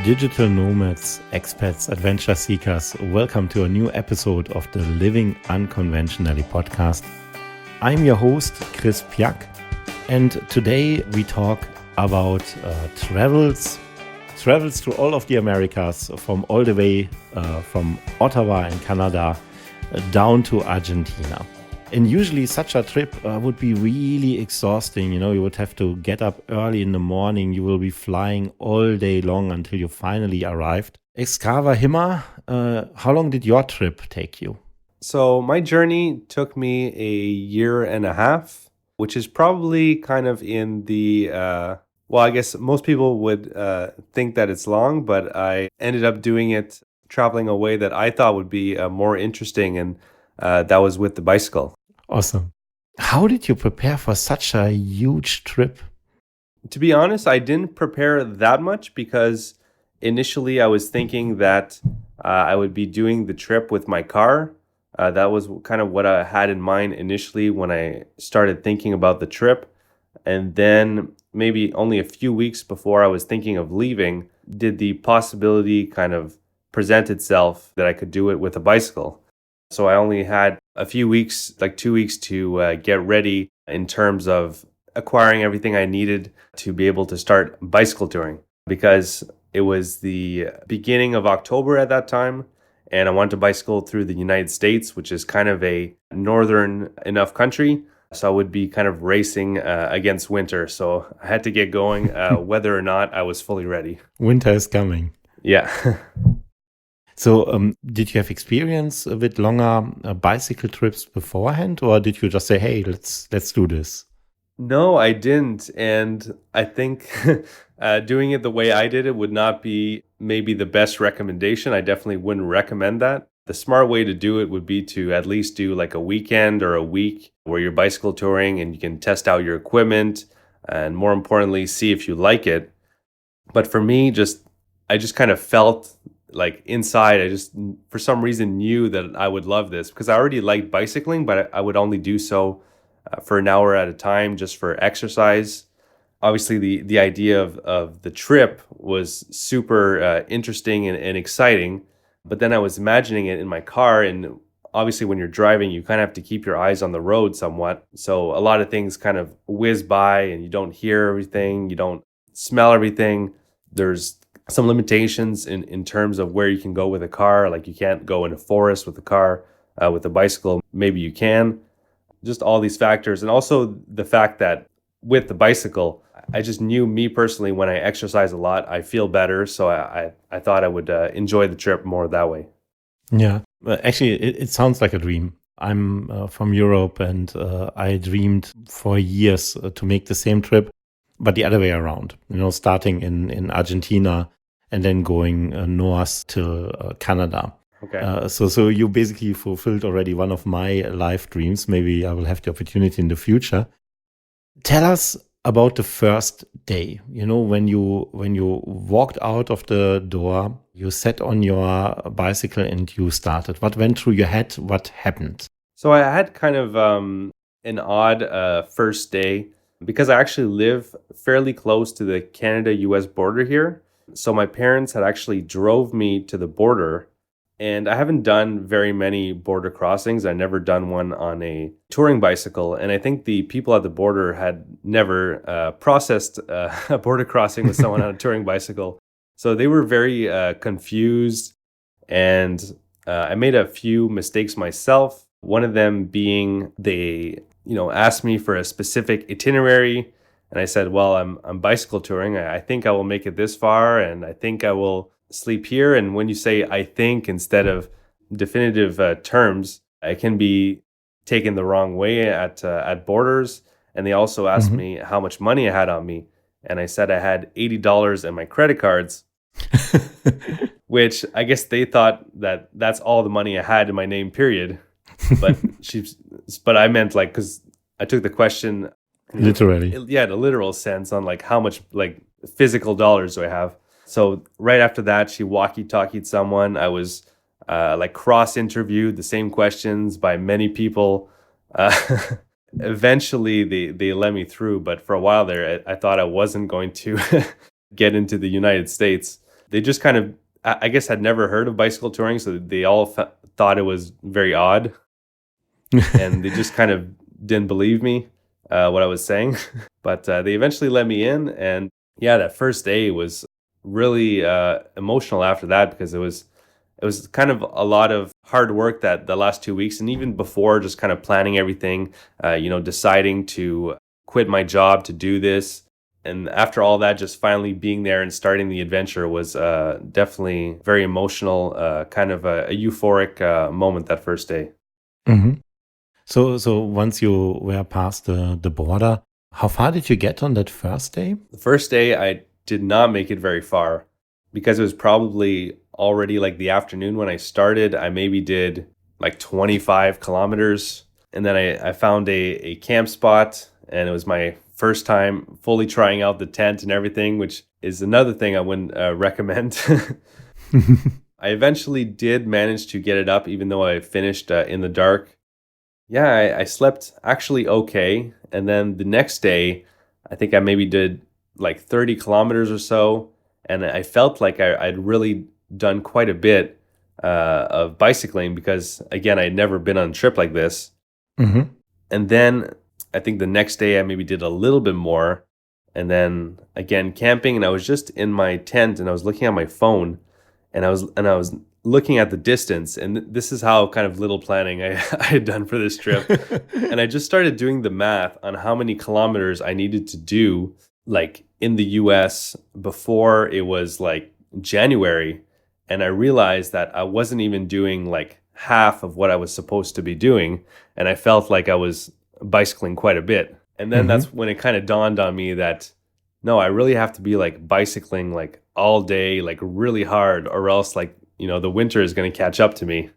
Digital nomads, expats, adventure seekers, welcome to a new episode of the Living Unconventionally podcast. I'm your host, Chris Piak, and today we talk about travels to all of the Americas, from all the way from Ottawa in Canada down to Argentina. And usually such a trip would be really exhausting. You know, you would have to get up early in the morning. You will be flying all day long until you finally arrived. Xavier, how long did your trip take you? So my journey took me a year and a half, which is probably kind of in the, I guess most people would think that it's long, but I ended up doing it traveling a way that I thought would be more interesting, and that was with the bicycle. Awesome. How did you prepare for such a huge trip? To be honest, I didn't prepare that much because initially I was thinking that I would be doing the trip with my car. That was kind of what I had in mind initially when I started thinking about the trip. And then maybe only a few weeks before I was thinking of leaving, did the possibility kind of present itself that I could do it with a bicycle. So I only had a few weeks, like 2 weeks, to get ready in terms of acquiring everything I needed to be able to start bicycle touring, because it was the beginning of October at that time, and I wanted to bicycle through the United States, which is kind of a northern enough country. So I would be kind of racing against winter. So I had to get going whether or not I was fully ready. Winter is coming. Yeah. So did you have experience with longer bicycle trips beforehand, or did you just say, hey, let's do this? No, I didn't. And I think doing it the way I did it would not be maybe the best recommendation. I definitely wouldn't recommend that. The smart way to do it would be to at least do like a weekend or a week where you're bicycle touring and you can test out your equipment and, more importantly, see if you like it. But for me, I just kind of felt like inside, I just for some reason knew that I would love this, because I already liked bicycling, but I would only do so for an hour at a time just for exercise. Obviously, the idea of the trip was super interesting and exciting, but then I was imagining it in my car, and obviously when you're driving, you kind of have to keep your eyes on the road somewhat. So a lot of things kind of whiz by and you don't hear everything, you don't smell everything. There's some limitations in terms of where you can go with a car. Like you can't go in a forest with a car. With a bicycle, maybe you can. Just all these factors. And also the fact that with the bicycle, I just knew, me personally, when I exercise a lot, I feel better. So I thought I would enjoy the trip more that way. Yeah, actually, it sounds like a dream. I'm from Europe, and I dreamed for years to make the same trip, but the other way around, starting in Argentina and then going north to Canada. Okay. So you basically fulfilled already one of my life dreams. Maybe I will have the opportunity in the future. Tell us about the first day. When you walked out of the door, you sat on your bicycle and you started. What went through your head? What happened? So I had kind of an odd first day, because I actually live fairly close to the Canada-US border here. So my parents had actually drove me to the border, and I haven't done very many border crossings. I never done one on a touring bicycle. And I think the people at the border had never processed a border crossing with someone on a touring bicycle. So they were very confused, and I made a few mistakes myself. One of them being they asked me for a specific itinerary, and I said, well, I'm bicycle touring. I think I will make it this far, and I think I will sleep here. And when you say I think instead of definitive terms, it can be taken the wrong way at borders. And they also asked me how much money I had on me, and I said I had $80 in my credit cards, which I guess they thought that that's all the money I had in my name, period. But I meant, like, because I took the question literally. Yeah, the literal sense on like how much like physical dollars do I have. So right after that, she walkie-talkied someone. I was like cross-interviewed the same questions by many people. Eventually, they let me through, but for a while there, I thought I wasn't going to get into the United States. They just kind of, I guess, had never heard of bicycle touring, so they all thought it was very odd, and they just kind of didn't believe me what I was saying. But they eventually let me in, and yeah, that first day was really emotional after that, because it was kind of a lot of hard work that the last 2 weeks, and even before, just kind of planning everything, deciding to quit my job to do this. And after all that, just finally being there and starting the adventure was definitely very emotional, kind of a euphoric moment that first day. Hmm. So once you were past the border, how far did you get on that first day? The first day, I did not make it very far because it was probably already like the afternoon when I started. I maybe did like 25 kilometers. And then I found a camp spot, and it was my first time fully trying out the tent and everything, which is another thing I wouldn't recommend. I eventually did manage to get it up, even though I finished in the dark. Yeah, I slept actually okay. And then the next day, I think I maybe did like 30 kilometers or so. And I felt like I'd really done quite a bit of bicycling because, again, I'd never been on a trip like this. Hmm. And then I think the next day I maybe did a little bit more. And then again, camping. And I was just in my tent and I was looking at my phone, and I was looking at the distance, and this is how kind of little planning I had done for this trip. And I just started doing the math on how many kilometers I needed to do, like in the US before it was like January. And I realized that I wasn't even doing like half of what I was supposed to be doing. And I felt like I was bicycling quite a bit. And then that's when it kind of dawned on me that no, I really have to be like bicycling like all day, like really hard, or else like, the winter is going to catch up to me.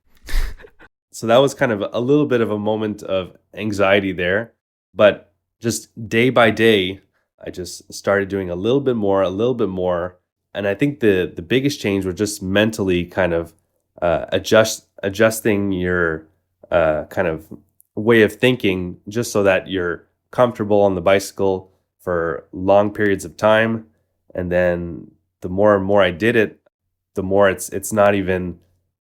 So that was kind of a little bit of a moment of anxiety there. But just day by day, I just started doing a little bit more, a little bit more. And I think the biggest change was just mentally kind of adjusting your kind of way of thinking, just so that you're comfortable on the bicycle for long periods of time. And then the more and more I did it, the more it's not even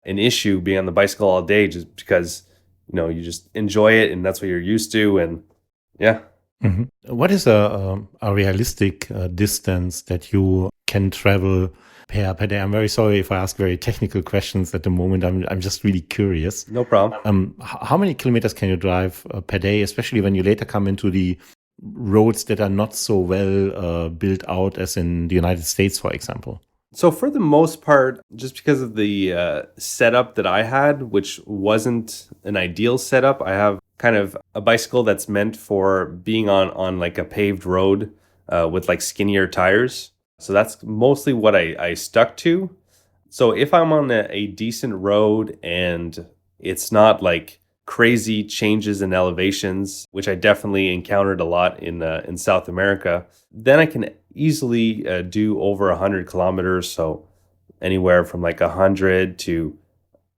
an issue being on the bicycle all day, just because you just enjoy it and that's what you're used to. And yeah. Hmm. What is a realistic distance that you can travel per day? I'm very sorry if I ask very technical questions at the moment. I'm just really curious. No problem. How many kilometers can you drive per day, especially when you later come into the roads that are not so well built out as in the United States, for example? So for the most part, just because of the setup that I had, which wasn't an ideal setup, I have kind of a bicycle that's meant for being on like a paved road with like skinnier tires. So that's mostly what I stuck to. So if I'm on a decent road and it's not like crazy changes in elevations, which I definitely encountered a lot in South America, then I can easily do over 100 kilometers. So anywhere from like 100 to,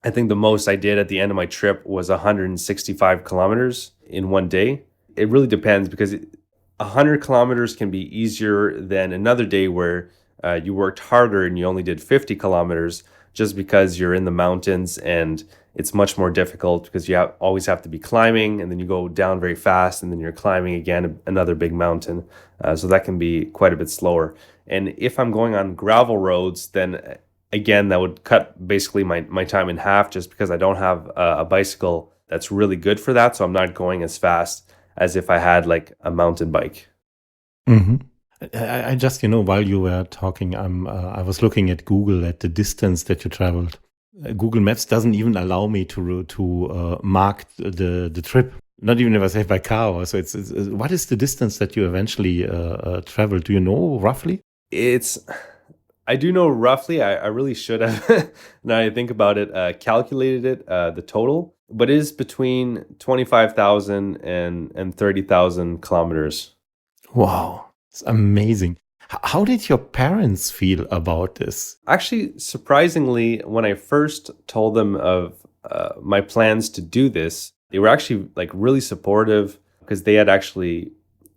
I think the most I did at the end of my trip was 165 kilometers in one day. It really depends, because 100 kilometers can be easier than another day where you worked harder and you only did 50 kilometers, just because you're in the mountains and it's much more difficult because you always have to be climbing, and then you go down very fast and then you're climbing again another big mountain. So that can be quite a bit slower. And if I'm going on gravel roads, then again, that would cut basically my time in half, just because I don't have a bicycle that's really good for that. So I'm not going as fast as if I had like a mountain bike. Hmm. I just, while you were talking, I was looking at Google at the distance that you traveled. Google Maps doesn't even allow me to mark the trip. Not even if I say by car. So it's what is the distance that you eventually traveled? Do you know roughly? I do know roughly. I really should have, now I think about it, calculated it, the total, but it is between 25,000 and 30,000 kilometers. Wow, it's amazing. How did your parents feel about this? Actually, surprisingly, when I first told them of my plans to do this, they were actually like really supportive, because they had actually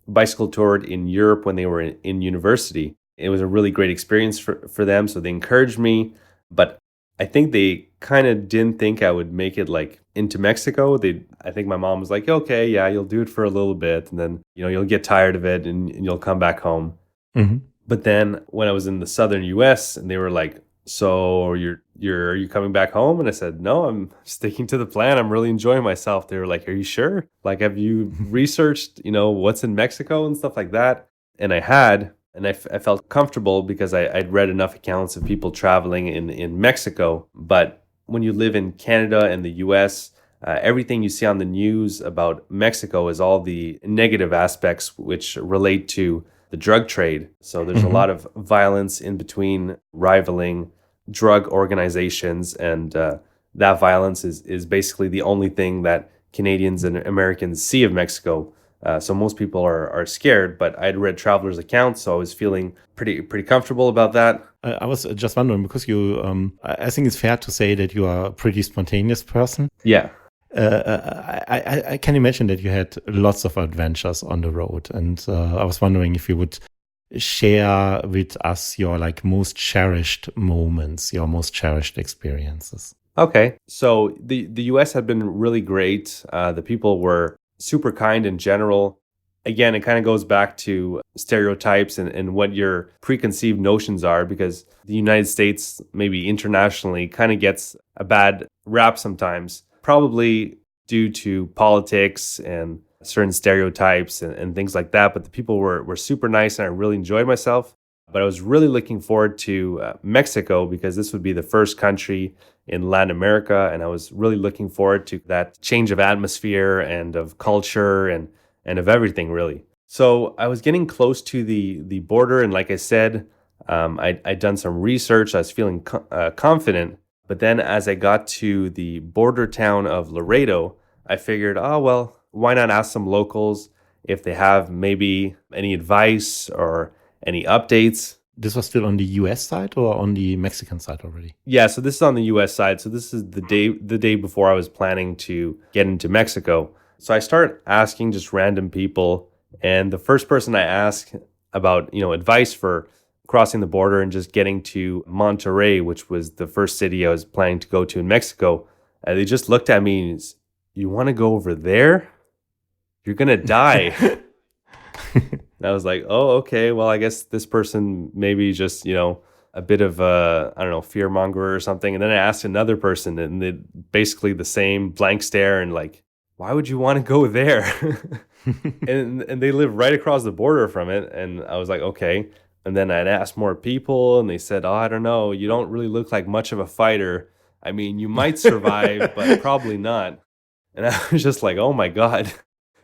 bicycle toured in Europe when they were in university. It was a really great experience for them. So they encouraged me. But I think they kind of didn't think I would make it like into Mexico. I think my mom was like, okay, yeah, you'll do it for a little bit. And then, you'll get tired of it and you'll come back home. Hmm. But then when I was in the southern US and they were like, so are you coming back home? And I said, no, I'm sticking to the plan. I'm really enjoying myself. They were like, are you sure? Like, have you researched, what's in Mexico and stuff like that? And I had, and I felt comfortable because I'd read enough accounts of people traveling in Mexico. But when you live in Canada and the US, everything you see on the news about Mexico is all the negative aspects which relate to the drug trade. So there's a lot of violence in between rivaling drug organizations, and that violence is basically the only thing that Canadians and Americans see of Mexico. So most people are scared, but I'd read travelers' accounts, so I was feeling pretty comfortable about that. I was just wondering because I think it's fair to say that you are a pretty spontaneous person. Yeah. I can imagine that you had lots of adventures on the road, and I was wondering if you would share with us your most cherished moments, your most cherished experiences. Okay, so the U.S. had been really great. The people were super kind in general. Again, it kind of goes back to stereotypes and what your preconceived notions are, because the United States, maybe internationally, kind of gets a bad rap sometimes, probably due to politics and certain stereotypes and things like that. But the people were super nice and I really enjoyed myself. But I was really looking forward to Mexico because this would be the first country in Latin America. And I was really looking forward to that change of atmosphere and of culture and of everything, really. So I was getting close to the border. And like I said, I'd done some research. I was feeling confident. But then as I got to the border town of Laredo, I figured, oh, well, why not ask some locals if they have maybe any advice or any updates. This was still on the US side or on the Mexican side already? Yeah, so this is on the US side. So this is the day before I was planning to get into Mexico. So I started asking just random people. And the first person I asked about, advice for crossing the border and just getting to Monterrey, which was the first city I was planning to go to in Mexico, they just looked at me and said, you want to go over there? You're going to die. And I was like, oh, okay, well, I guess this person maybe just, a bit of a, I don't know, fear monger or something. And then I asked another person and they basically the same blank stare and like, why would you want to go there? and they live right across the border from it. And I was like, okay. And then I'd asked more people and they said, oh, I don't know, you don't really look like much of a fighter. I mean, you might survive, but probably not. And I was just like, oh my God,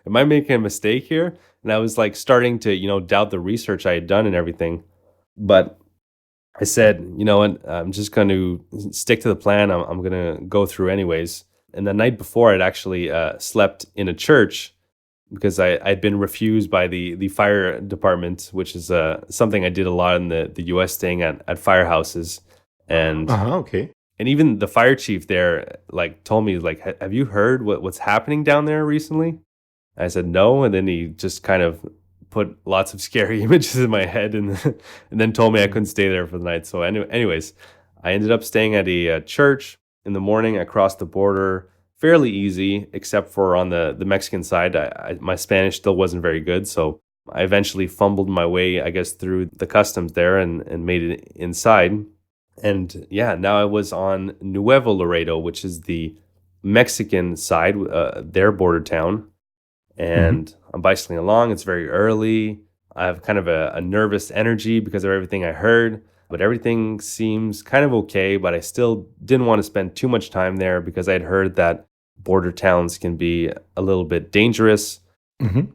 am I making a mistake here? And I was like starting to, doubt the research I had done and everything. But I said, what, I'm just going to stick to the plan. I'm going to go through anyways. And the night before, I'd actually slept in a church because I'd been refused by the fire department, which is something I did a lot in the US, staying at firehouses. And okay. And even the fire chief there told me, have you heard what's happening down there recently? I said no, and then he just kind of put lots of scary images in my head and then told me I couldn't stay there for the night. So anyways, I ended up staying at a church. In the morning, I crossed the border fairly easy, except for on the Mexican side. My Spanish still wasn't very good, so I eventually fumbled my way, I guess, through the customs there and made it inside. And yeah, now I was on Nuevo Laredo, which is the Mexican side, their border town. And I'm bicycling along. It's very early. I have kind of a nervous energy because of everything I heard, but everything seems kind of okay. But I still didn't want to spend too much time there because I'd heard that border towns can be a little bit dangerous.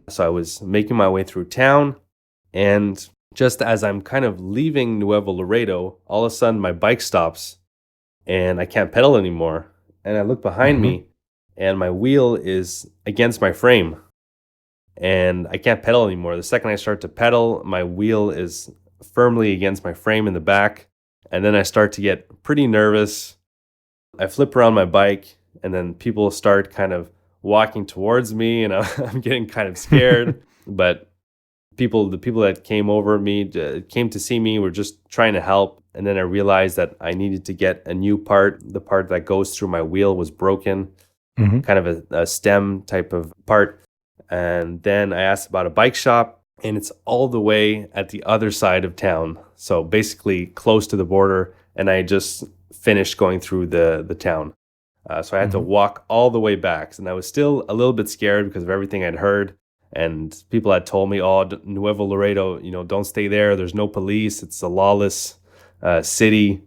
So I was making my way through town, and just as I'm kind of leaving Nuevo Laredo, all of a sudden my bike stops and I can't pedal anymore. And I look behind me and my wheel is against my frame. And I can't pedal anymore. The second I start to pedal, my wheel is firmly against my frame in the back. And then I start to get pretty nervous. I flip around my bike, and then people start kind of walking towards me, and I'm getting kind of scared. But the people that came to see me were just trying to help. And then I realized that I needed to get a new part. The part that goes through my wheel was broken, Hmm. kind of a stem type of part. And then I asked about a bike shop, and it's all the way at the other side of town. So basically close to the border. And I just finished going through the town. So I had to Hmm. walk all the way back. And I was still a little bit scared because of everything I'd heard. And people had told me, oh, Nuevo Laredo, don't stay there. There's no police. It's a lawless city.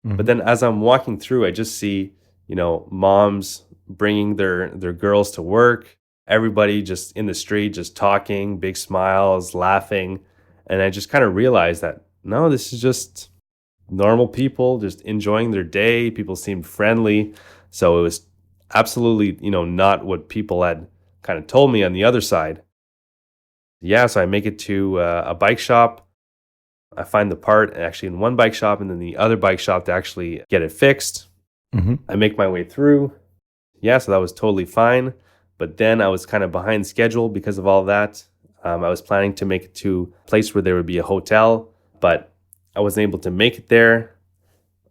But Hmm. then as I'm walking through, I just see, moms bringing their girls to work, everybody just in the street, just talking, big smiles, laughing. And I just kind of realized that, no, this is just normal people just enjoying their day. People seemed friendly. So it was absolutely, not what people had kind of told me on the other side. Yeah, so I make it to a bike shop. I find the part actually in one bike shop and then the other bike shop to actually get it fixed. Hmm. I make my way through. Yeah, so that was totally fine. But then I was kind of behind schedule because of all that. I was planning to make it to a place where there would be a hotel, but I wasn't able to make it there.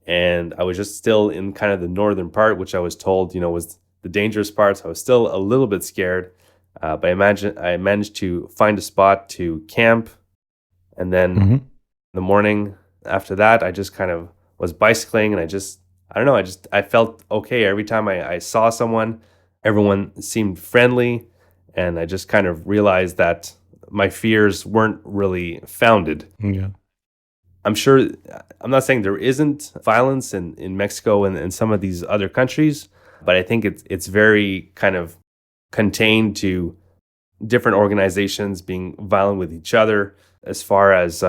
And I was just still in kind of the northern part, which I was told, was the dangerous part. So I was still a little bit scared. But I managed to find a spot to camp. And then Hmm. the morning after that, I just kind of was bicycling and I don't know, I felt okay. Every time I saw someone, everyone seemed friendly. And I just kind of realized that my fears weren't really founded. Yeah. I'm sure, I'm not saying there isn't violence in Mexico and some of these other countries, but I think it's very kind of contained to different organizations being violent with each other. As far as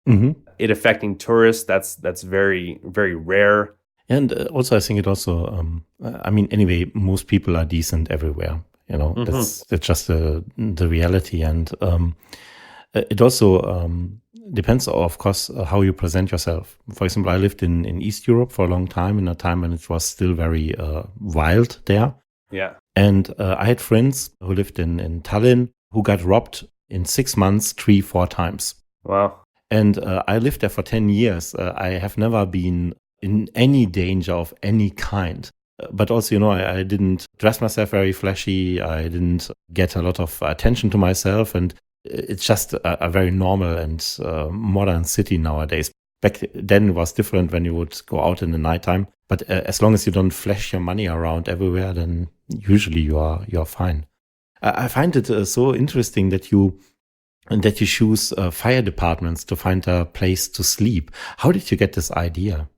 Hmm. it affecting tourists, that's very, very rare. And also, I think it also, I mean, anyway, most people are decent everywhere. Hmm. That's just the reality. And it also depends, of course, how you present yourself. For example, I lived in East Europe for a long time, in a time when it was still very wild there. Yeah. And I had friends who lived in Tallinn who got robbed in 6 months, 3, 4 times. Wow. And I lived there for 10 years. I have never been in any danger of any kind. But also, I didn't dress myself very flashy. I didn't get a lot of attention to myself. And it's just a very normal and modern city nowadays. Back then it was different when you would go out in the nighttime. But as long as you don't flash your money around everywhere, then usually you're fine. I find it so interesting that you choose fire departments to find a place to sleep. How did you get this idea?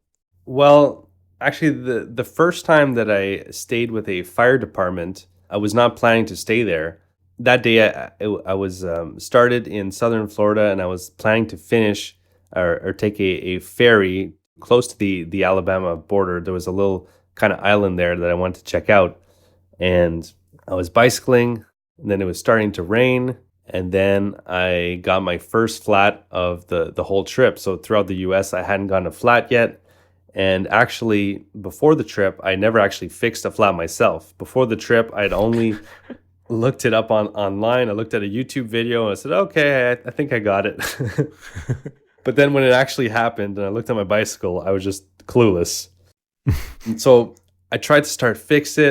Well, actually, the first time that I stayed with a fire department, I was not planning to stay there. That day, I was started in southern Florida, and I was planning to finish or take a ferry close to the Alabama border. There was a little kind of island there that I wanted to check out, and I was bicycling, and then it was starting to rain, and then I got my first flat of the whole trip. So throughout the U.S., I hadn't gotten a flat yet. And actually, before the trip, I never actually fixed a flat myself. Before the trip, I'd only looked it up online. I looked at a YouTube video and I said, okay, I think I got it. But then when it actually happened and I looked at my bicycle, I was just clueless. And so I tried to start fixing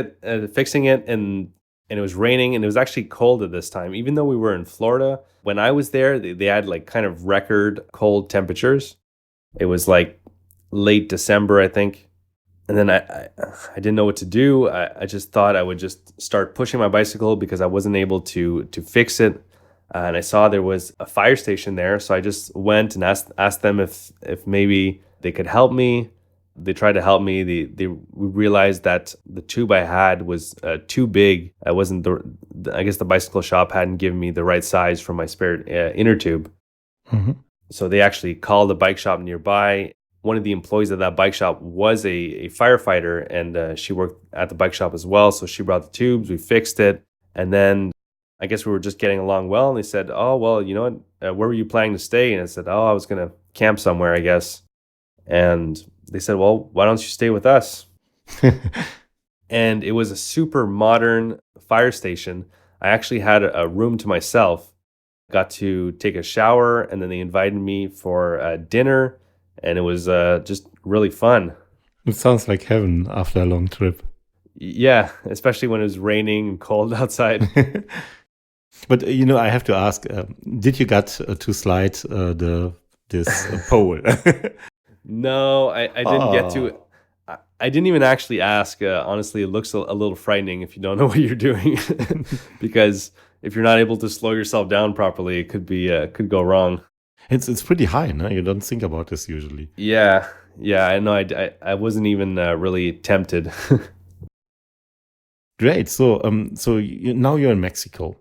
it, and it was raining and it was actually cold at this time. Even though we were in Florida, when I was there, they had like kind of record cold temperatures. It was like late December, I think. And then I didn't know what to do. I just thought I would just start pushing my bicycle because I wasn't able to fix it. And I saw there was a fire station there, so I just went and asked them if maybe they could help me. They tried to help me. We realized that the tube I had was too big. I wasn't I guess the bicycle shop hadn't given me the right size for my spare inner tube. Hmm. So they actually called a bike shop nearby. One of the employees at that bike shop was a firefighter, and she worked at the bike shop as well. So she brought the tubes, we fixed it, and then I guess we were just getting along well. And they said, "Oh, well, you know what? Where were you planning to stay?" And I said, "Oh, I was going to camp somewhere, I guess." And they said, "Well, why don't you stay with us?" And it was a super modern fire station. I actually had a room to myself. got to take a shower, and then they invited me for dinner, and it was just really fun. It sounds like heaven after a long trip. Yeah, especially when it was raining and cold outside. But I have to ask: did you get to slide this pole? No, I didn't get to. I didn't even actually ask. Honestly, it looks a little frightening if you don't know what you're doing, because if you're not able to slow yourself down properly, it could go wrong. It's pretty high, no? You don't think about this usually. Yeah, I know. I wasn't even really tempted. Great. So now you're in Mexico.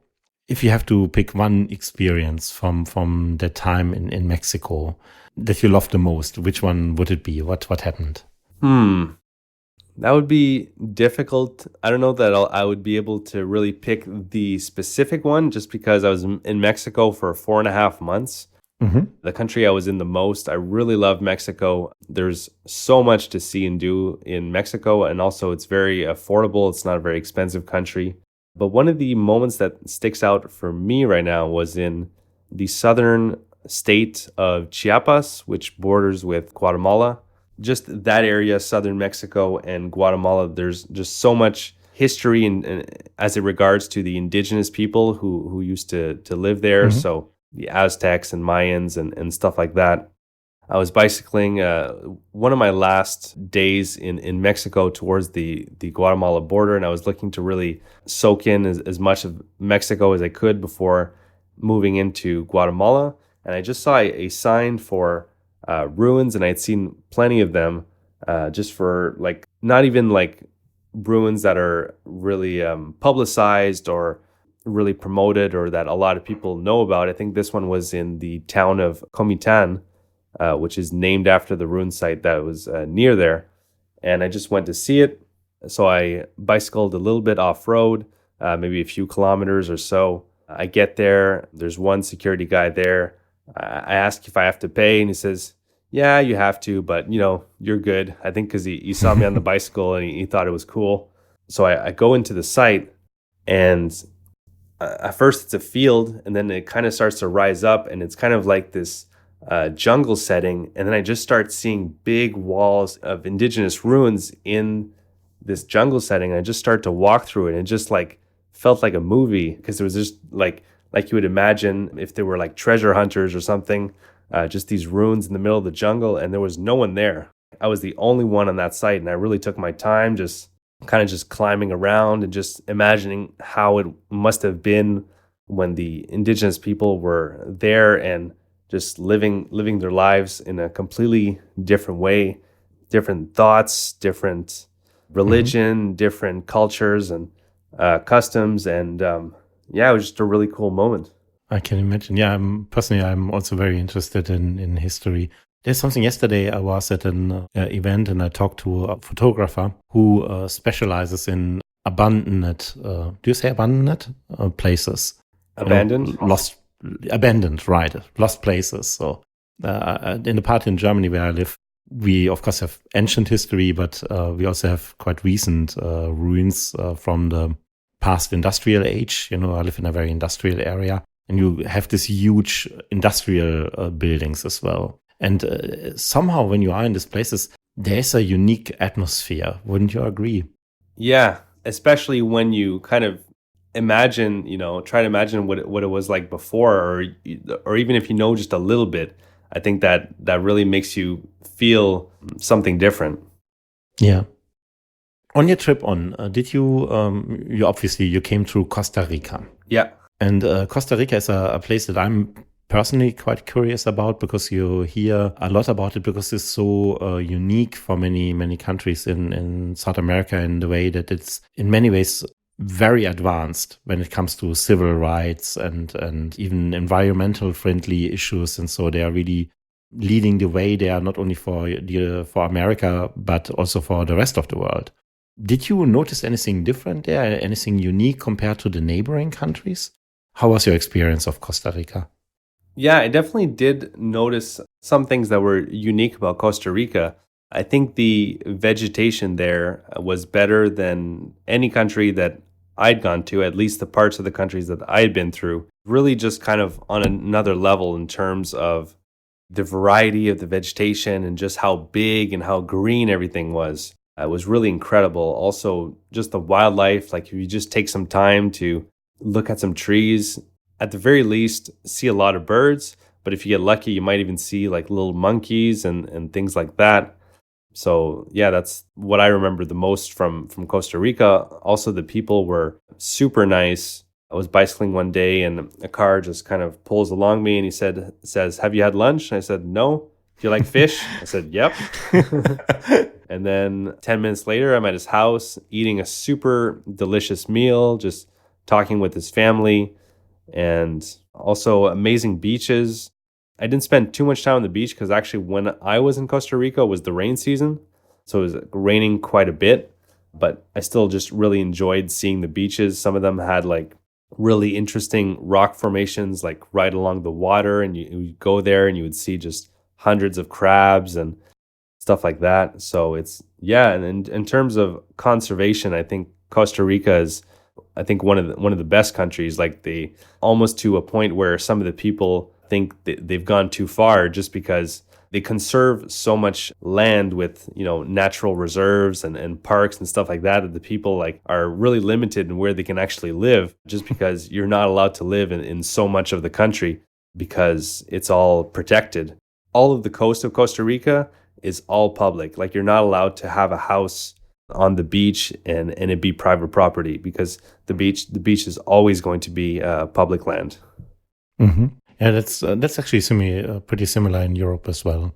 If you have to pick one experience from that time in Mexico that you loved the most, which one would it be? What happened? That would be difficult. I don't know that I would be able to really pick the specific one, just because I was in Mexico for 4.5 months. The country I was in the most. I really love Mexico. There's so much to see and do in Mexico, and also it's very affordable. It's not a very expensive country. But one of the moments that sticks out for me right now was in the southern state of Chiapas, which borders with Guatemala. Just that area, southern Mexico and Guatemala, there's just so much history and as it regards to the indigenous people who used to live there. So the Aztecs and Mayans and stuff like that. I was bicycling one of my last days in Mexico towards the Guatemala border, and I was looking to really soak in as much of Mexico as I could before moving into Guatemala. And I just saw a sign for ruins, and I had seen plenty of them just for not even ruins that are really publicized or really promoted or that a lot of people know about. I think this one was in the town of Comitán, which is named after the ruin site that was near there. And I just went to see it. So I bicycled a little bit off-road, maybe a few kilometers or so. I get there. There's one security guy there. I ask if I have to pay, and he says, yeah, you have to, but you're good. I think because he saw me on the bicycle and he thought it was cool. So I go into the site, and at first it's a field, and then it kind of starts to rise up, and it's kind of like this jungle setting. And then I just start seeing big walls of indigenous ruins in this jungle setting. I just start to walk through it, and it just felt like a movie, because it was just like you would imagine if there were treasure hunters or something, just these ruins in the middle of the jungle, and there was no one there. I was the only one on that site, and I really took my time just climbing around and just imagining how it must have been when the indigenous people were there and just living their lives in a completely different way, different thoughts, different religion, different cultures and customs. And it was just a really cool moment. I can imagine. Yeah, I'm also very interested in history. There's something. Yesterday I was at an event, and I talked to a photographer who specializes in abandoned, do you say abandoned? Places. Abandoned? Abandoned, right. Lost places. So in the part in Germany where I live, we of course have ancient history, but we also have quite recent ruins from the past industrial age. I live in a very industrial area, and you have this huge industrial buildings as well. And somehow when you are in these places, there's a unique atmosphere. Wouldn't you agree? Yeah, especially when you kind of imagine, try to imagine what it was like before, or even if you know just a little bit. I think that really makes you feel something different. Yeah. On your trip did you you came through Costa Rica. Yeah. And Costa Rica is a place that I'm personally quite curious about, because you hear a lot about it, because it's so unique for many countries in South America, in the way that it's in many ways very advanced when it comes to civil rights and even environmental friendly issues. And so they are really leading the way. They are not only for America, but also for the rest of the world. Did you notice anything different there, anything unique compared to the neighboring countries? How was your experience of Costa Rica? Yeah, I definitely did notice some things that were unique about Costa Rica. I think the vegetation there was better than any country that I'd gone to, at least the parts of the countries that I had been through. really just kind of on another level in terms of the variety of the vegetation and just how big and how green everything was. It was really incredible. Also, just the wildlife, like if you just take some time to look at some trees, at the very least, see a lot of birds. But if you get lucky, you might even see like little monkeys and things like that. So yeah, that's what I remember the most from Costa Rica. Also, the people were super nice. I was bicycling one day and a car just kind of pulls along me and says, "Have you had lunch?" And I said, "No." "Do you like fish?" I said, "Yep." And then 10 minutes later, I'm at his house eating a super delicious meal, just talking with his family, and also amazing beaches. I didn't spend too much time on the beach because actually when I was in Costa Rica was the rain season. So it was raining quite a bit, but I still just really enjoyed seeing the beaches. Some of them had like really interesting rock formations like right along the water, and you would go there and you would see just hundreds of crabs and stuff like that. So it's, yeah, and in terms of conservation, I think Costa Rica is, I think one of the best countries. Like they almost to a point where some of the people think that they've gone too far just because they conserve so much land with natural reserves and parks and stuff like that the people like are really limited in where they can actually live just because you're not allowed to live in so much of the country because it's all protected. All of the coast of Costa Rica is all public. Like you're not allowed to have a house on the beach and it be private property because the beach is always going to be public land. Mm-hmm. Yeah, that's actually pretty similar in Europe as well.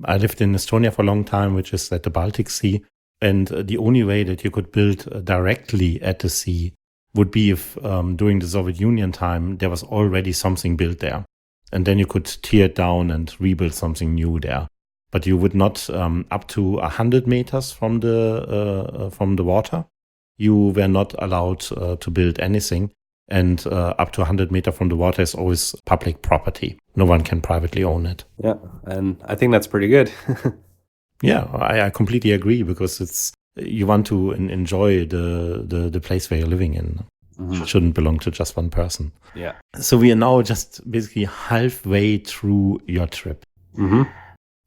I lived in Estonia for a long time, which is at the Baltic Sea, and the only way that you could build directly at the sea would be if during the Soviet Union time there was already something built there, and then you could tear it down and rebuild something new there. But you would not up to 100 meters from the water. You were not allowed to build anything. And up to 100 meters from the water is always public property. No one can privately own it. Yeah, and I think that's pretty good. Yeah, I completely agree because you want to enjoy the place where you're living in. Mm-hmm. It shouldn't belong to just one person. Yeah. So we are now just basically halfway through your trip. Mm-hmm.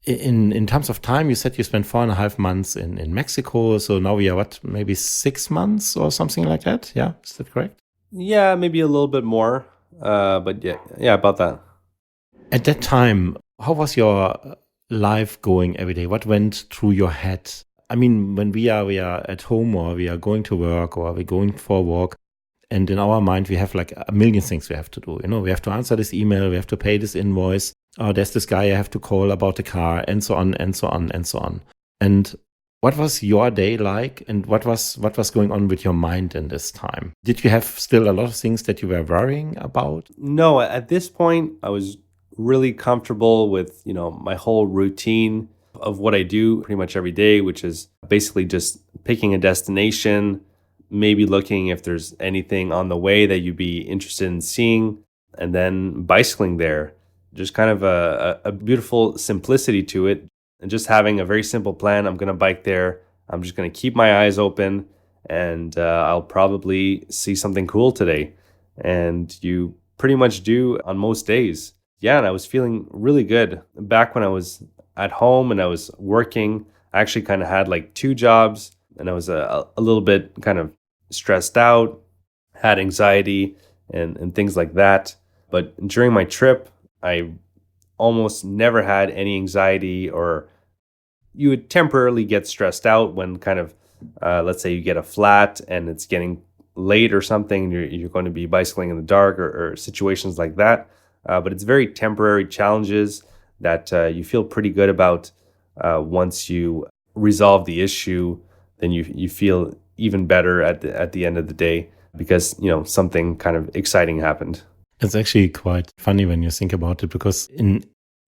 In terms of time, you said you spent 4.5 months in Mexico. So now we are maybe 6 months or something like that? Yeah, is that correct? Yeah, maybe a little bit more, but yeah, about that. At that time, how was your life going every day? What went through your head? I mean, when we are at home or we are going to work or we're going for a walk, and in our mind we have like a million things we have to do. We have to answer this email, we have to pay this invoice. Oh, there's this guy I have to call about the car, and so on and so on and so on. And what was your day like, and what was going on with your mind in this time? Did you have still a lot of things that you were worrying about? No, at this point, I was really comfortable with, my whole routine of what I do pretty much every day, which is basically just picking a destination, maybe looking if there's anything on the way that you'd be interested in seeing, and then bicycling there. Just kind of a beautiful simplicity to it. And just having a very simple plan. I'm going to bike there. I'm just going to keep my eyes open and I'll probably see something cool today. And you pretty much do on most days. Yeah, and I was feeling really good. Back when I was at home and I was working, I actually kind of had like 2 jobs and I was a little bit kind of stressed out, had anxiety and things like that. But during my trip, I almost never had any anxiety, or you would temporarily get stressed out when kind of, let's say you get a flat and it's getting late or something, you're going to be bicycling in the dark or situations like that. But it's very temporary challenges that you feel pretty good about. Once you resolve the issue, then you feel even better at the end of the day because, something kind of exciting happened. It's actually quite funny when you think about it, because in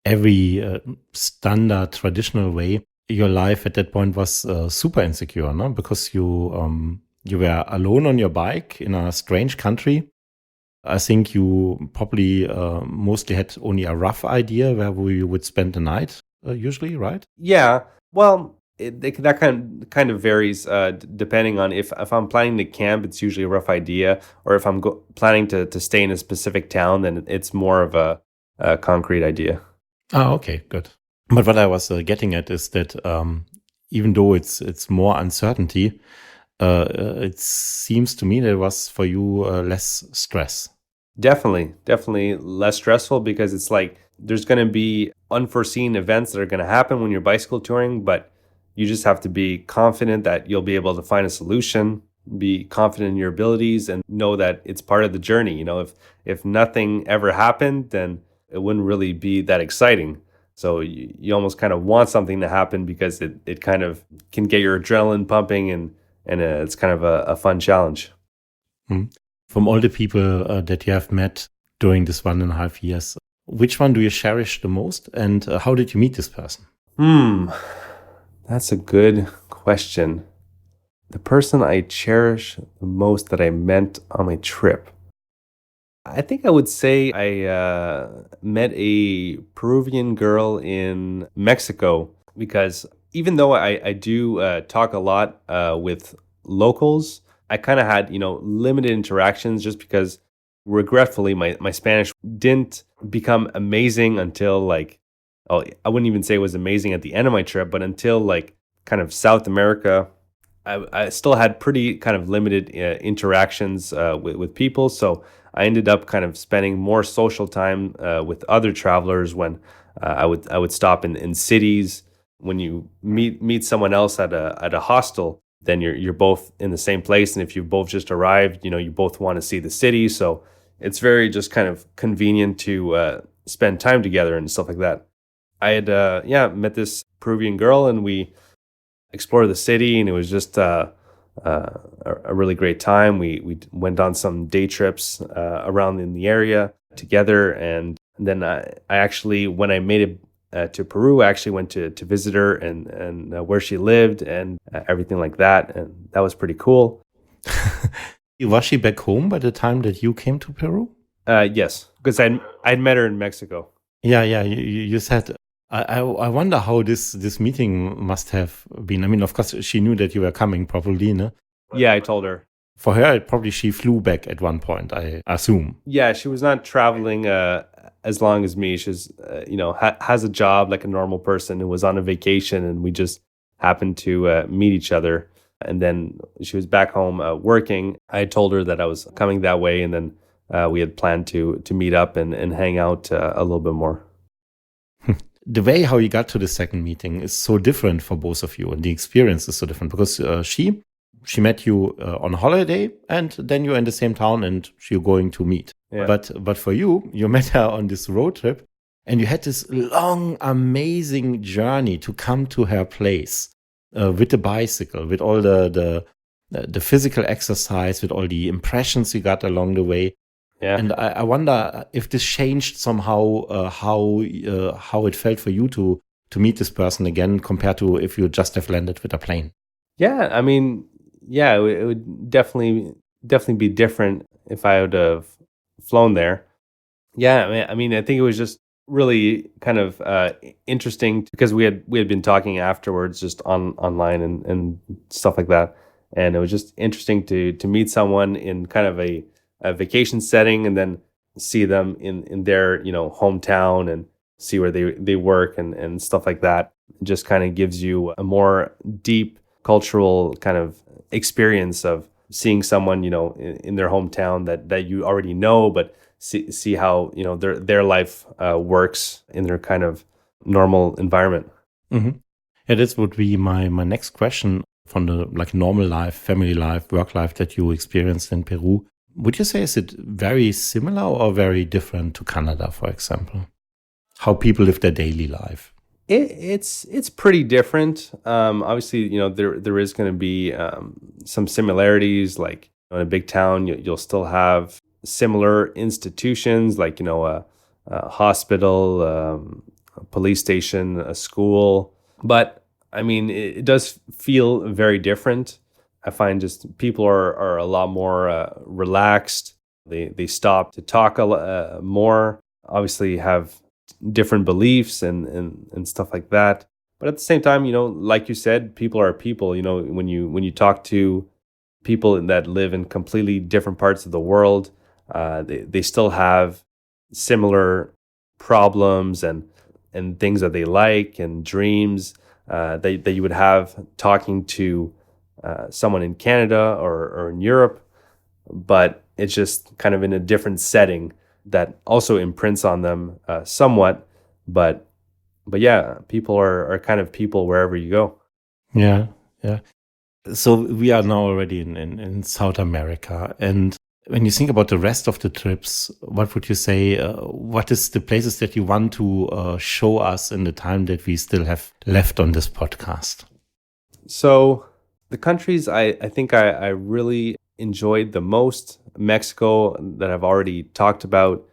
every standard traditional way, your life at that point was super insecure, no? Because you were alone on your bike in a strange country. I think you probably mostly had only a rough idea where you would spend the night usually, right? Yeah. Well, that kind of varies depending on if I'm planning to camp, it's usually a rough idea, or if I'm planning to stay in a specific town, then it's more of a concrete idea. Ah, okay, good. But what I was getting at is that even though it's more uncertainty, it seems to me that it was for you less stress. Definitely less stressful, because it's like there's going to be unforeseen events that are going to happen when you're bicycle touring, but you just have to be confident that you'll be able to find a solution, be confident in your abilities, and know that it's part of the journey. If nothing ever happened, then it wouldn't really be that exciting. So you almost kind of want something to happen, because it kind of can get your adrenaline pumping, and it's kind of a fun challenge. Mm. From all the people that you have met during this 1.5 years, which one do you cherish the most, and how did you meet this person? That's a good question. The person I cherish the most that I met on my trip, I think I would say I met a Peruvian girl in Mexico, because even though I do talk a lot with locals, I kind of had, limited interactions, just because regretfully my Spanish didn't become amazing until I wouldn't even say it was amazing at the end of my trip, but until kind of South America. I still had pretty kind of limited interactions with people. So I ended up kind of spending more social time with other travelers when I would stop in cities. When you meet someone else at a hostel, then you're both in the same place, and if you've both just arrived, you both want to see the city. So it's very just kind of convenient to spend time together and stuff like that. I had met this Peruvian girl, and we explored the city, and it was just a really great time. We went on some day trips around in the area together, and then I actually, when I made it to Peru, I actually went to visit her and where she lived and everything like that, and that was pretty cool. Was she back home by the time that you came to Peru? Yes, because I'd met her in Mexico. Yeah. You said. I wonder how this meeting must have been. I mean, of course, she knew that you were coming, probably, no? Yeah, I told her. For her, probably she flew back at one point, I assume. Yeah, she was not traveling as long as me. She's, has a job like a normal person, and was on a vacation, and we just happened to meet each other. And then she was back home working. I told her that I was coming that way, and then we had planned to meet up and hang out a little bit more. The way how you got to the second meeting is so different for both of you, and the experience is so different, because she met you on holiday, and then you're in the same town, and you're going to meet. Yeah. But for you met her on this road trip, and you had this long, amazing journey to come to her place with the bicycle, with all the physical exercise, with all the impressions you got along the way. Yeah. And I wonder if this changed somehow how it felt for you to meet this person again, compared to if you just have landed with a plane. Yeah, I mean, yeah, it would definitely be different if I would have flown there. Yeah, I mean, I think it was just really kind of interesting, because we had been talking afterwards, just online and stuff like that, and it was just interesting to meet someone in kind of a vacation setting, and then see them in their hometown, and see where they work and stuff like that. It just kind of gives you a more deep cultural kind of experience of seeing someone in their hometown that you already know, but see how their life works in their kind of normal environment. Mm-hmm. Yeah, this would be my next question. From the normal life, family life, work life that you experienced in Peru, would you say, is it very similar or very different to Canada, for example? How people live their daily life? It's pretty different. Obviously, there is going to be some similarities. Like in a big town, you'll still have similar institutions, like a hospital, a police station, a school. But I mean, it does feel very different. I find just people are a lot more relaxed. They stop to talk a lot more. Obviously, have different beliefs and stuff like that. But at the same time, like you said, people are people. When you talk to people that live in completely different parts of the world, they still have similar problems and things that they like and dreams that you would have talking to someone in Canada or in Europe, but it's just kind of in a different setting that also imprints on them somewhat. But yeah, people are kind of people wherever you go. Yeah, yeah. So we are now already in South America. And when you think about the rest of the trips, what would you say? What is the places that you want to show us in the time that we still have left on this podcast? So the countries I think I really enjoyed the most, Mexico, that I've already talked about,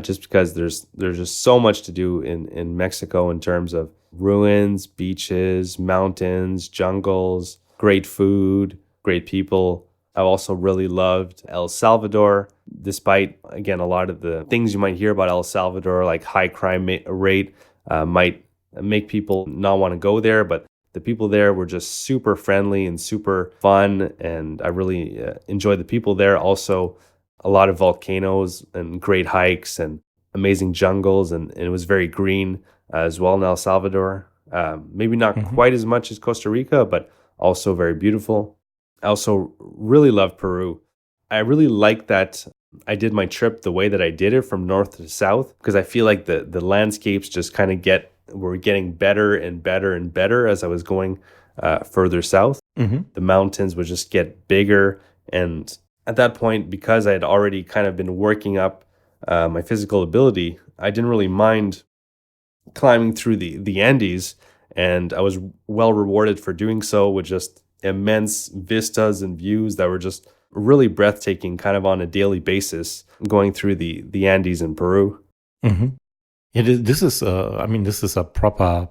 just because there's just so much to do in Mexico in terms of ruins, beaches, mountains, jungles, great food, great people. I've also really loved El Salvador, despite, again, a lot of the things you might hear about El Salvador, like high crime rate, might make people not want to go there. But the people there were just super friendly and super fun, and I really enjoyed the people there. Also, a lot of volcanoes and great hikes and amazing jungles, and it was very green as well in El Salvador. Maybe not quite as much as Costa Rica, but also very beautiful. I also really love Peru. I really like that I did my trip the way that I did it, from north to south, because I feel like the landscapes just kind of were getting better and better and better as I was going further south. The mountains would just get bigger. And at that point, because I had already kind of been working up my physical ability, I didn't really mind climbing through the Andes. And I was well rewarded for doing so, with just immense vistas and views that were just really breathtaking, kind of on a daily basis, going through the Andes in Peru. Yeah, this is this is a proper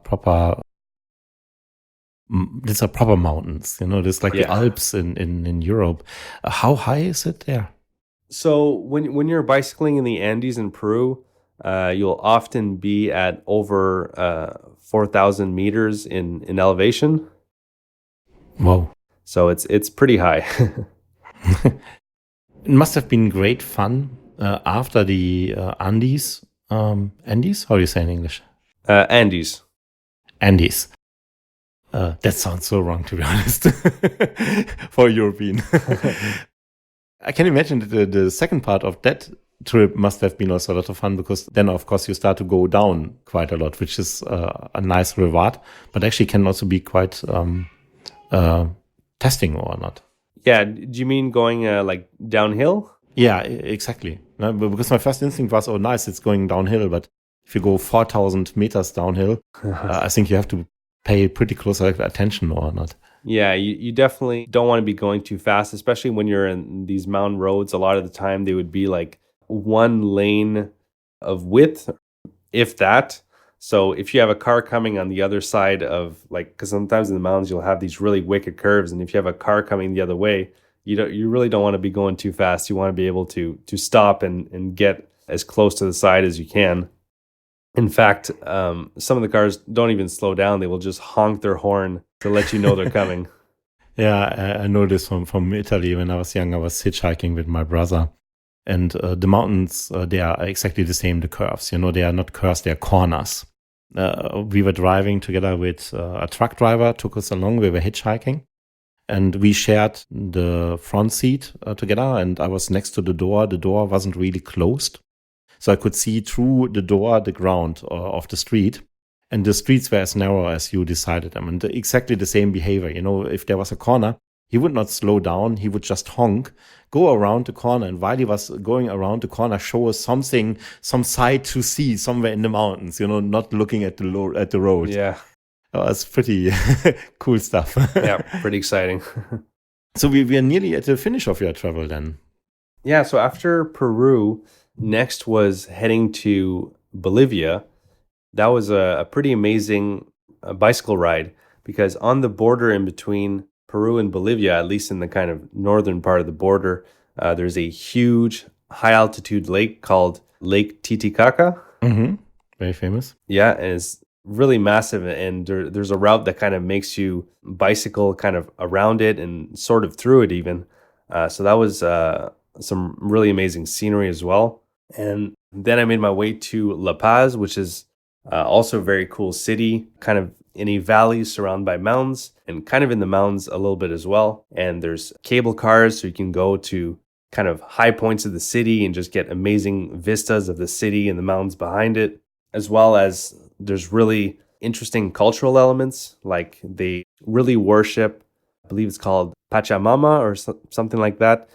these are proper mountains, there's like the Alps in Europe. How high is it there? So when you're bicycling in the Andes in Peru, you'll often be at over 4,000 meters in elevation. Wow. So it's pretty high. It must have been great fun after the Andes. Andes? How do you say in English? Andes. Andes. That sounds so wrong, to be honest, for a European. I can imagine that the second part of that trip must have been also a lot of fun, because then, of course, you start to go down quite a lot, which is a nice reward, but actually can also be quite testing or not. Yeah, do you mean going like downhill? Yeah, exactly. No, because my first instinct was, oh, nice, it's going downhill. But if you go 4,000 meters downhill, I think you have to pay pretty close attention or not. Yeah, you definitely don't want to be going too fast, especially when you're in these mountain roads. A lot of the time, they would be like one lane of width, if that. So if you have a car coming on the other side of, like, because sometimes in the mountains you'll have these really wicked curves, and if you have a car coming the other way, you really don't want to be going too fast. You want to be able to stop and get as close to the side as you can. In fact, some of the cars don't even slow down. They will just honk their horn to let you know they're coming. Yeah, I know this from Italy. When I was young, I was hitchhiking with my brother. And the mountains, they are exactly the same, the curves. They are not curves, they are corners. We were driving together with a truck driver, took us along. We were hitchhiking. And we shared the front seat together. And I was next to the door. The door wasn't really closed. So I could see through the door the ground of the street. And the streets were as narrow as you decided them. And exactly the same behavior. If there was a corner, he would not slow down. He would just honk, go around the corner. And while he was going around the corner, show us something, some sight to see somewhere in the mountains, not looking at the road. Yeah. Oh, it's pretty cool stuff. Yeah, pretty exciting. So we are nearly at the finish of your travel then. Yeah, so after Peru, next was heading to Bolivia. That was a pretty amazing bicycle ride, because on the border in between Peru and Bolivia, at least in the kind of northern part of the border, there's a huge high-altitude lake called Lake Titicaca. Mm-hmm. Very famous. Yeah, and it's really massive, and there's a route that kind of makes you bicycle kind of around it and sort of through it even. So that was some really amazing scenery as well. And then I made my way to La Paz, which is also a very cool city, kind of in a valley surrounded by mountains and kind of in the mountains a little bit as well. And there's cable cars, so you can go to kind of high points of the city and just get amazing vistas of the city and the mountains behind it, as well as there's really interesting cultural elements. Like they really worship, I believe it's called Pachamama or something like that,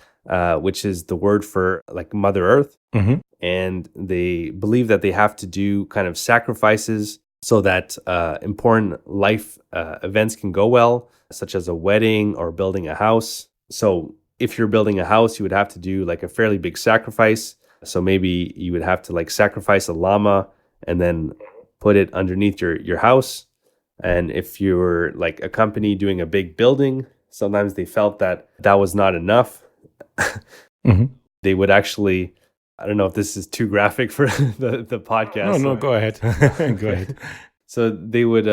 which is the word for like Mother Earth. Mm-hmm. And they believe that they have to do kind of sacrifices so that important life events can go well, such as a wedding or building a house. So if you're building a house, you would have to do like a fairly big sacrifice. So maybe you would have to like sacrifice a llama and then put it underneath your house. And if you were like a company doing a big building, sometimes they felt that that was not enough. Mm-hmm. They would actually, I don't know if this is too graphic for the podcast. No, go ahead. Go ahead. So they would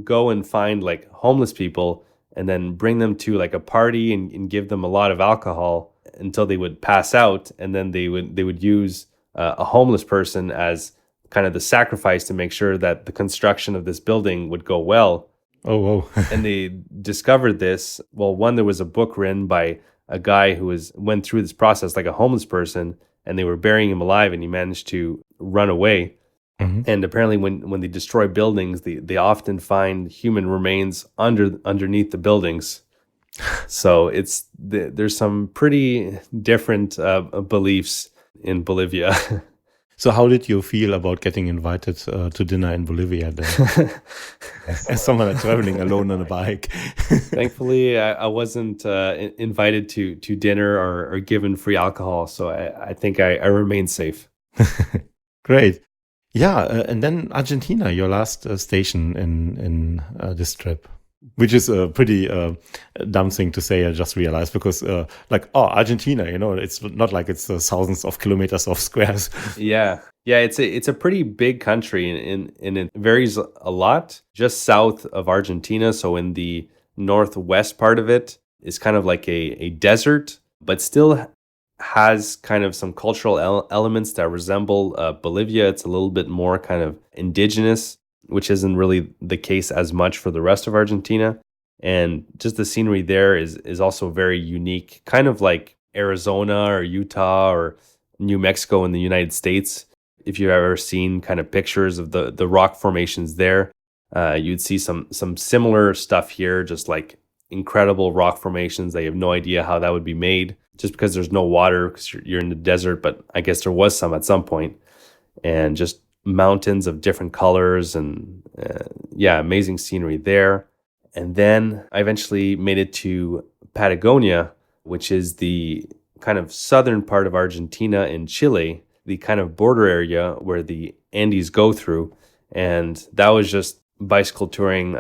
go and find like homeless people and then bring them to like a party and give them a lot of alcohol until they would pass out. And then they would use a homeless person as kind of the sacrifice to make sure that the construction of this building would go well. Oh, whoa. And they discovered this. Well, one, there was a book written by a guy who went through this process like a homeless person, and they were burying him alive, and he managed to run away. Mm-hmm. And apparently when they destroy buildings, they often find human remains underneath the buildings. So there's some pretty different beliefs in Bolivia. So how did you feel about getting invited to dinner in Bolivia then? As someone that's traveling alone on a bike. Thankfully, I wasn't invited to dinner or given free alcohol. So I think I remained safe. Great. Yeah, and then Argentina, your last station in this trip, which is a pretty dumb thing to say, I just realized, because Argentina, it's not like it's thousands of kilometers of squares. Yeah, it's a pretty big country, and it varies a lot. Just south of Argentina, so in the northwest part of it, is kind of like a desert, but still has kind of some cultural elements that resemble Bolivia. It's a little bit more kind of indigenous, which isn't really the case as much for the rest of Argentina. And just the scenery there is also very unique, kind of like Arizona or Utah or New Mexico in the United States. If you've ever seen kind of pictures of the rock formations there, you'd see some similar stuff here, just like incredible rock formations that you have no idea how that would be made, just because there's no water because you're in the desert, but I guess there was some at some point. And just mountains of different colors and amazing scenery there. And then I eventually made it to Patagonia, which is the kind of southern part of Argentina and Chile, the kind of border area where the Andes go through. And that was just bicycle touring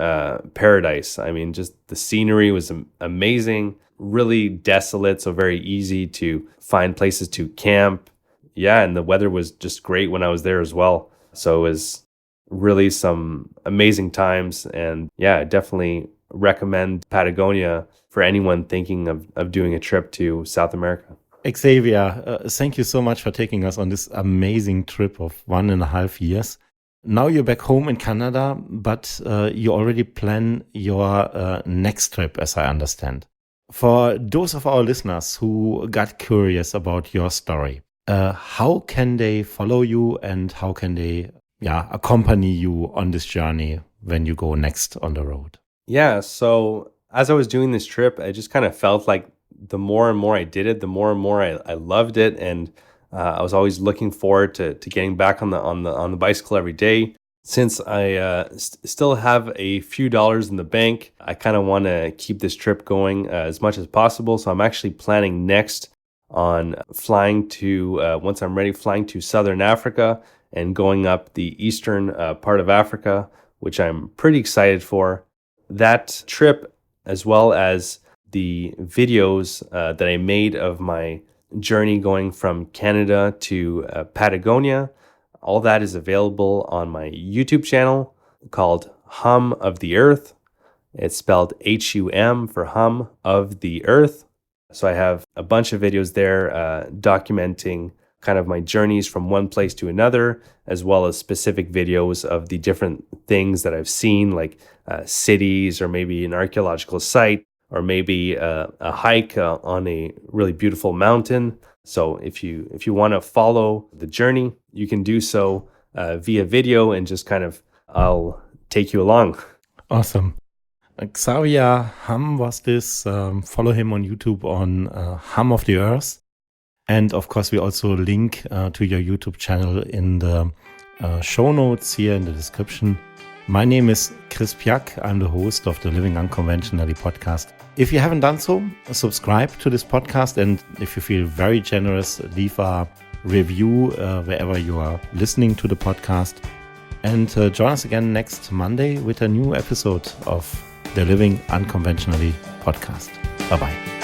paradise. I mean, just the scenery was amazing, really desolate, so very easy to find places to camp. Yeah, and the weather was just great when I was there as well. So it was really some amazing times. And yeah, I definitely recommend Patagonia for anyone thinking of doing a trip to South America. Xavier, thank you so much for taking us on this amazing trip of 1.5 years. Now you're back home in Canada, but you already plan your next trip, as I understand. For those of our listeners who got curious about your story, how can they follow you and how can they accompany you on this journey when you go next on the road? Yeah, so as I was doing this trip, I just kind of felt like the more and more I did it, the more and more I loved it. And I was always looking forward to getting back on the bicycle every day. Since I still have a few dollars in the bank, I kind of want to keep this trip going as much as possible. So I'm actually planning next on flying to, once I'm ready, flying to Southern Africa and going up the eastern part of Africa, which I'm pretty excited for. That trip, as well as the videos that I made of my journey going from Canada to Patagonia, all that is available on my YouTube channel. called Hum of the Earth. It's spelled HUM for Hum of the Earth. So I have a bunch of videos there documenting kind of my journeys from one place to another, as well as specific videos of the different things that I've seen, like cities or maybe an archaeological site or maybe a hike on a really beautiful mountain. So if you want to follow the journey, you can do so via video and just kind of I'll take you along. Awesome. Xavier Hum was this. Follow him on YouTube on Hum of the Earth. And of course, we also link to your YouTube channel in the show notes here in the description. My name is Chris Piak. I'm the host of the Living Unconventionally podcast. If you haven't done so, subscribe to this podcast. And if you feel very generous, leave a review wherever you are listening to the podcast. And join us again next Monday with a new episode of the Living Unconventionally podcast. Bye-bye.